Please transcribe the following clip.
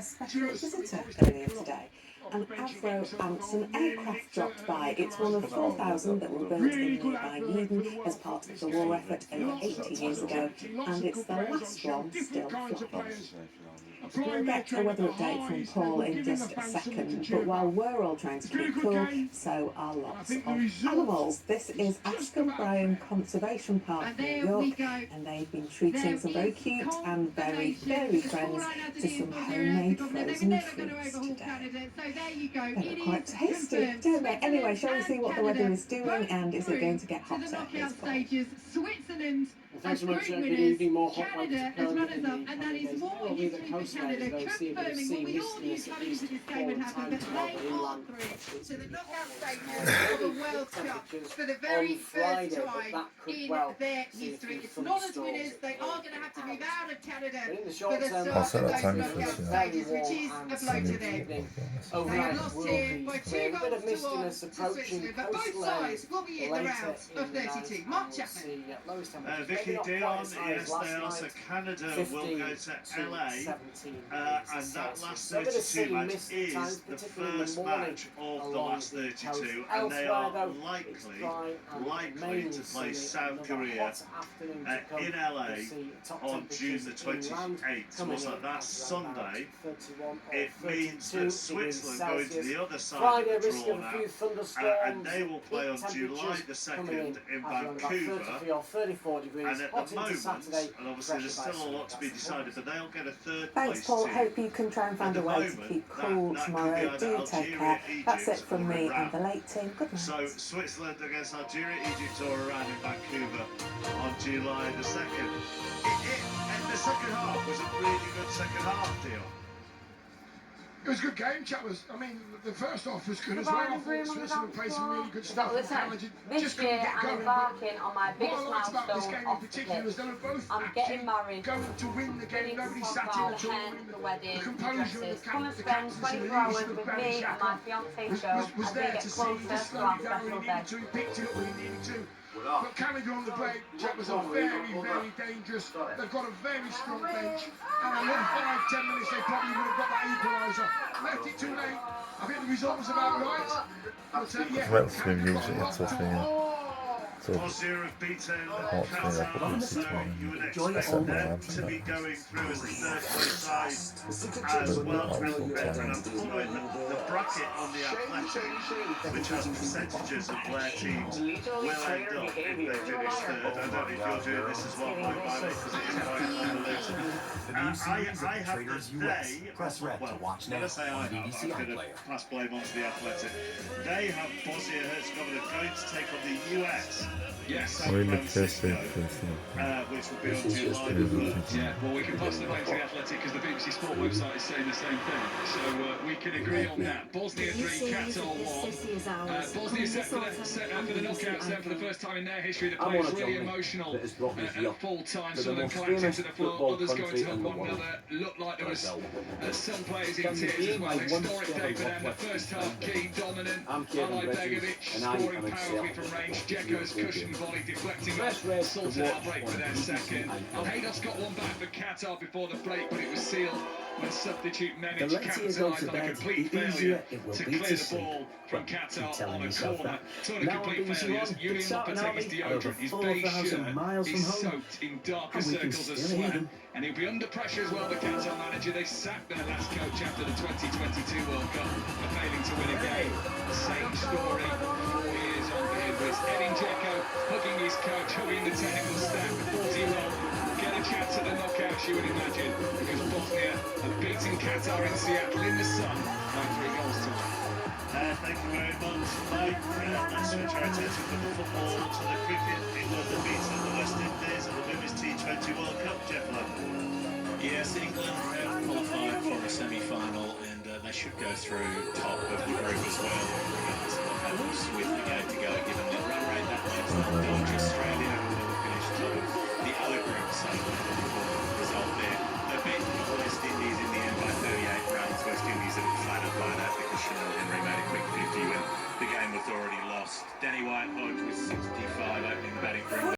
a special visitor earlier today. An Avro-Anson aircraft dropped by. It's one of 4,000 that were built in nearby Eden as part of the war effort over 80 years ago, and it's the last one still flying. We'll get a weather update from Paul in just a second, but while we're all trying to keep cool, so are lots of animals. This is Ascot Bryan Conservation Park, New York, and they've been treating some very cute and very furry friends to some homemade frozen treats today. They look quite tasty, don't they? Anyway, shall we see what the weather is doing, and is it going to get hotter? Here's Paul. Switzerland. Thanks so much. Good evening. More hot Canada as runners up, and that is more history for Canada, confirming what we all knew coming into this game would happen, but they are through to the knockout stages of the World Cup for the very first time in their history. It's not as winners, they are going to have to move out of Canada for the start of those knockout stages, which is a blow to them. They have lost here by 2 goals to 1 to Switzerland, but both sides will be in the round of 32. Mark Chapman. Vicky Dion, yes they are, so Canada will go to LA, and that last 32 match is the first match of the last 32, and they are likely to play South Korea in LA on June the 28th. What's that? That's Sunday. It means that Switzerland go into the other side of the draw now, and they will play on July the 2nd in Vancouver. And at the moment, and obviously there's still a lot to be decided, but they'll get a third place. Thanks, Paul. Hope you can try and find a way to keep cool tomorrow. Do take care. That's it from me and the late team. Good night. So Switzerland against Algeria, Egypt all around in Vancouver on July the 2nd. And the second half was a really good second half, deal. It was a good game, chappers. I mean, the first half was good as well. I thought Switzerland played some really good stuff. This year I'm embarking on my biggest milestone off the pitch. I'm getting married. Going to win the game. Nobody sat in at all. The wedding, the composure dresses. Come and spend 24 hours with me and my fiancé Joe as we get closer to our special day. He picked it up when he needed to. But Canada on the break, chappers, are very, very dangerous. They've got a very strong bench. And another 5-10 minutes, they probably would have got that equaliser. Left it too late. I think the result was about right. But yeah. Bosnia have beaten Qatar, so you would expect them to be going through as the third place side as well. And I'm following the bracket on the Athletic, which has percentages of where teams will end up if they finish third. I don't know if you're doing this as well, because it is quite convoluted. I have that they, well, when I say I have, I'm going to pass blame onto the Athletic. They have Bosnia-Herzegovina going to take on the US. Yes, which will be on July. Yeah, well, we can pass the blame to the Athletic because the BBC Sport website is saying the same thing. So we can agree on that. Bosnia 3, Qatar 1. Bosnia set for the knockouts then for the first time in their history. The players really emotional at full time. Some of them collapsing to the floor, others going to hug one another. Looked like there was some players in tears as well. Historic day for them. The first half key, dominant. Ali Begovic scoring powerfully from range. Dzeko's cushion volley deflecting off, sorted out break for their second. Haydos got one back for Qatar before the break, but it was sealed when substitute Menic capitalised on a complete failure to clear the ball from Qatar on a corner. Talking of complete failures, Julian Lopetegui's deodorant, his beige shirt is soaked in darker circles of sweat, and he'll be under pressure as well, the Qatar manager. They sacked their last coach after the 2022 World Cup for failing to win a game. Same story 4 years on here, but it's Edin Dzeko hugging his coach, hugging the technical staff, the 40-year-old. Get a chance at the knockouts, you would imagine, because Bosnia have beaten Qatar in Seattle in the sun by 3 goals to 1. Thank you very much, Mike. Let's switch our attention from the football to the cricket. England have beaten the West Indies at the Women's T20 World Cup. Jeff Love. Yes, England have qualified for a semi-final, and they should go through top of the group as well, regardless of what happens with the game to go, given the run rate that leaves them. Gorgeous straight